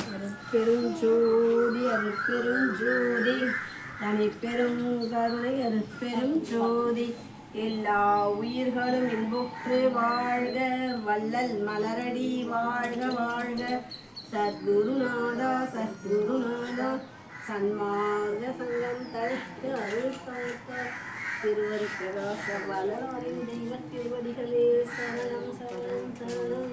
அருட்பெருஞ்சோதி அருட்பெருஞ்சோதி தனிப்பெரும் கருணை அருட்பெருஞ்சோதி எல்லா உயிர்களும் இன்புற்று வாழ்க வள்ளல் மலரடி வாழ்க வாழ்க சத்குருநாதா சத்குருநாதா சன்மார்க்க சங்கம் தழைத்து அருள் காத்த திருவருட் பிரகாச வளராரின் தெய்வ திருவடிகளே சரணம் சரணம் சரணம்.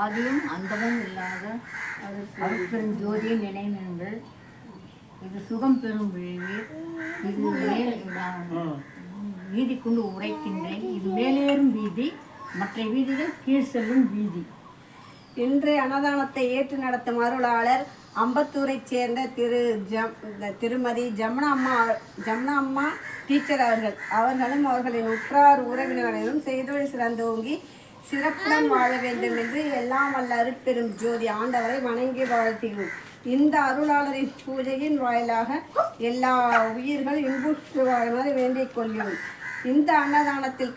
ஆதியும் அந்தமும் இல்லாத அருட்பெரும் ஜோதியை நினைவுங்கள். இது சுகம் பெறும் விளைவு. இது மேல் வீதி கொண்டு உரைக்கின்றேன். இது மேலேறும் வீதி, மற்ற வீதிகள் கீழ் செல்லும் வீதி. இன்றைய அன்னதானத்தை ஏற்று நடத்தும் அருளாளர் அம்பத்தூரைச் சேர்ந்த திருமதி ஜமுனா அம்மா டீச்சர் அவர்களும் அவர்களின் உற்றார் உறவினர்களும் செய்தொழில் சிறந்தோங்கி சிறப்புடன் வாழ வேண்டும் என்று எல்லாம் வல்ல அருட்பெரும் ஜோதி ஆண்டவரை வணங்கி வாழ்த்துகிறோம். இந்த அருளாளரின் பூஜையின் வாயிலாக எல்லா உயிர்களும் இன்புற்று வாழுமாறு வேண்டிக் கொள்கிறோம். இந்த அன்னதானத்தில்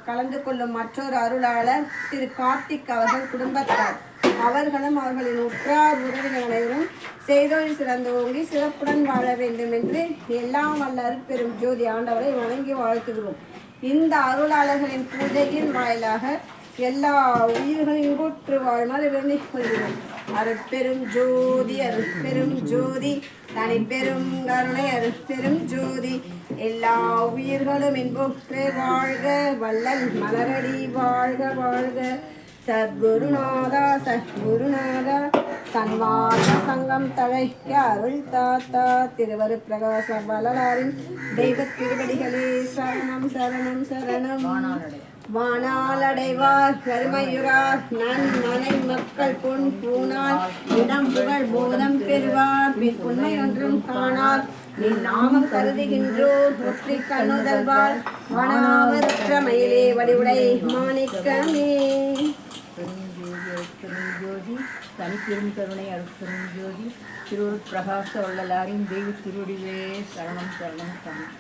கலந்து கொள்ளும் மற்றொரு அருளாளர் திரு கார்த்திக் அவர்கள் குடும்பத்தார் அவர்களும் அவர்களின் உற்றார் உறவினர்களும் செய்தொழில் சிறந்தோங்கி சிறப்புடன் வாழ வேண்டும் என்று எல்லாம் வல்ல அருட்பெரும் ஜோதி ஆண்டவரை வணங்கி வாழ்த்துகிறோம். இந்த அருளாளர்களின் பூஜையின் வாயிலாக எல்லா உயிர்களும் இன்புற்று வாழ்மாறு வேண்டிக் கொள்கிறோம். அருட்பெரும் ஜோதி அருட்பெரும் ஜோதி தனிப்பெரும் கருணை அருட்பெரும் ஜோதி எல்லா உயிர்களும் இன்புற்று வாழ்க வள்ளல் மலரடி வாழ்க வாழ்க சத்குருநாதா சத்குருநாதா சன்மார்க்க சங்கம் தழைக்க அருள் தாத்தா திருவருட் பிரகாச வள்ளலாரின் தெய்வ திருவடிகளே சரணம் சரணம் சரணம். வானாலடைவார் பெருமையுறார் நன்மனை மக்கள் பொன் பூனார் இடம் புகழ் போதம் பெறுவார் பின் உண்மை ஒன்றும் காணார் நின் நாமம் கருதுகின்றோர் ஒற்றி கண்ணுதல்வார் வனாவற்ற மயிலே வடிவுடை மாணிக்கமே. ஜோதி தனிப்பெரும் கருணை அருட்பெரும் ஜோதி திருவருட் பிரகாச வள்ளலாரின் தெய்வ திருவடிகளே சரணம் சரணம் சரணம்.